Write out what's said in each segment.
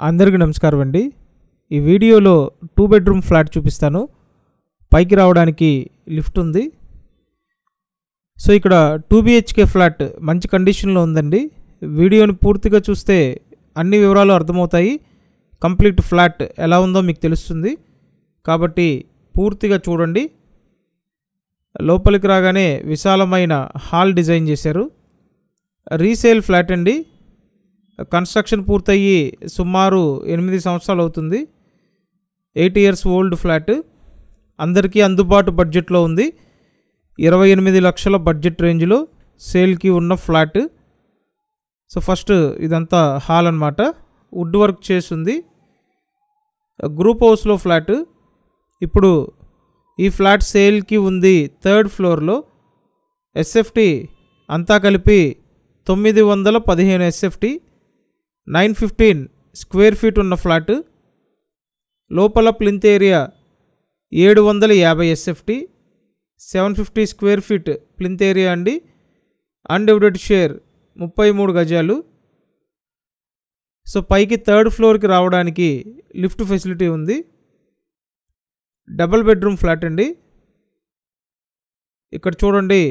అందరికీ నమస్కారం అండి. ఈ వీడియోలో 2 బెడ్రూమ్ ఫ్లాట్ చూపిస్తాను. పైకి రావడానికి లిఫ్ట్ ఉంది. సో ఇక్కడ 2 BHK ఫ్లాట్ మంచి కండిషన్లో ఉందండి. వీడియోని పూర్తిగా చూస్తే అన్ని వివరాలు అర్థమవుతాయి. కంప్లీట్ ఫ్లాట్ ఎలా ఉందో మీకు తెలుస్తుంది. కాబట్టి పూర్తిగా చూడండి. లోపలికి రాగానే విశాలమైన హాల్ డిజైన్ చేశారు. రీసేల్ ఫ్లాట్ అండి. కన్స్ట్రక్షన్ పూర్తయ్యి సుమారు 8 సంవత్సరాలు అవుతుంది. 8 ఇయర్స్ ఓల్డ్ ఫ్లాట్. అందరికీ అందుబాటు బడ్జెట్లో ఉంది. 28 లక్షల బడ్జెట్ రేంజ్లో సేల్కి ఉన్న ఫ్లాట్. సో ఫస్ట్ ఇదంతా హాల్ అన్నమాట. వుడ్ వర్క్ చేసింది. గ్రూప్ హౌస్లో ఫ్లాట్. ఇప్పుడు ఈ ఫ్లాట్ సేల్కి ఉంది 3rd ఫ్లోర్లో. SFT అంతా కలిపి 915 SFT, 915 స్క్వేర్ ఫీట్ ఉన్న ఫ్లాట్. లోపల plinth area 750 SFT, 750 square feet plinth area అండి. అన్డివైడెడ్ షేర్ 33 గజాలు. సో పైకి 3rd ఫ్లోర్కి రావడానికి లిఫ్ట్ ఫెసిలిటీ ఉంది. డబుల్ బెడ్రూమ్ ఫ్లాట్ అండి. ఇక్కడ చూడండి,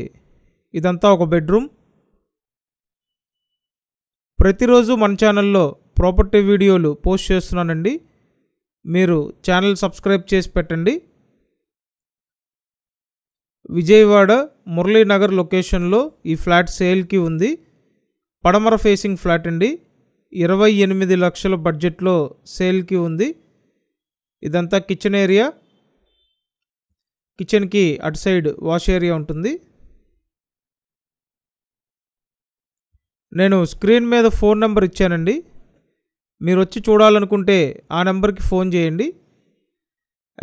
ఇదంతా ఒక బెడ్రూమ్. ప్రతిరోజు మన ఛానల్లో ప్రాపర్టీ వీడియోలు పోస్ట్ చేస్తున్నానండి. మీరు ఛానల్ సబ్స్క్రైబ్ చేసి పెట్టండి. విజయవాడ మురళీనగర్ లొకేషన్లో ఈ ఫ్లాట్ సేల్కి ఉంది. పడమర ఫేసింగ్ ఫ్లాట్ అండి. 28 లక్షల బడ్జెట్లో సేల్కి ఉంది. ఇదంతా కిచెన్ ఏరియా. కిచెన్కి అటు సైడ్ వాష్ ఏరియా ఉంటుంది. నేను స్క్రీన్ మీద ఫోన్ నెంబర్ ఇచ్చానండి. మీరు వచ్చి చూడాలనుకుంటే ఆ నెంబర్కి ఫోన్ చేయండి.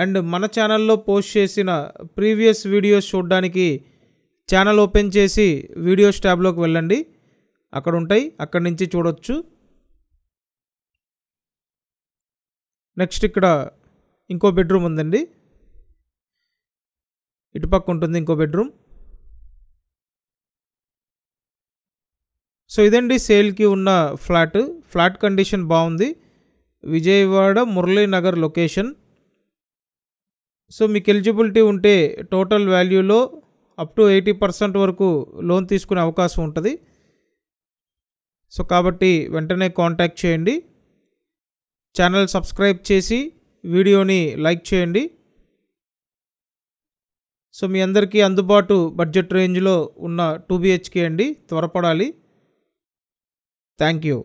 అండ్ మన ఛానల్లో పోస్ట్ చేసిన ప్రీవియస్ వీడియోస్ చూడడానికి ఛానల్ ఓపెన్ చేసి వీడియోస్ ట్యాబ్లోకి వెళ్ళండి. అక్కడ ఉంటాయి, అక్కడి నుంచి చూడొచ్చు. నెక్స్ట్ ఇక్కడ ఇంకో బెడ్రూమ్ ఉందండి. ఇటుపక్క ఉంటుంది ఇంకో బెడ్రూమ్. సో ఇదండి సేల్కి ఉన్న ఫ్లాట్. ఫ్లాట్ కండిషన్ బాగుంది. విజయవాడ మురళీనగర్ లొకేషన్. సో మీకు ఎలిజిబిలిటీ ఉంటే టోటల్ వాల్యూలో అప్ టు 80% వరకు లోన్ తీసుకునే అవకాశం ఉంటుంది. సో కాబట్టి వెంటనే కాంటాక్ట్ చేయండి. ఛానల్ సబ్స్క్రైబ్ చేసి వీడియోని లైక్ చేయండి. సో మీ అందరికీ అందుబాటు బడ్జెట్ రేంజ్లో ఉన్న 2 BHK అండి. త్వరపడాలి. Thank you.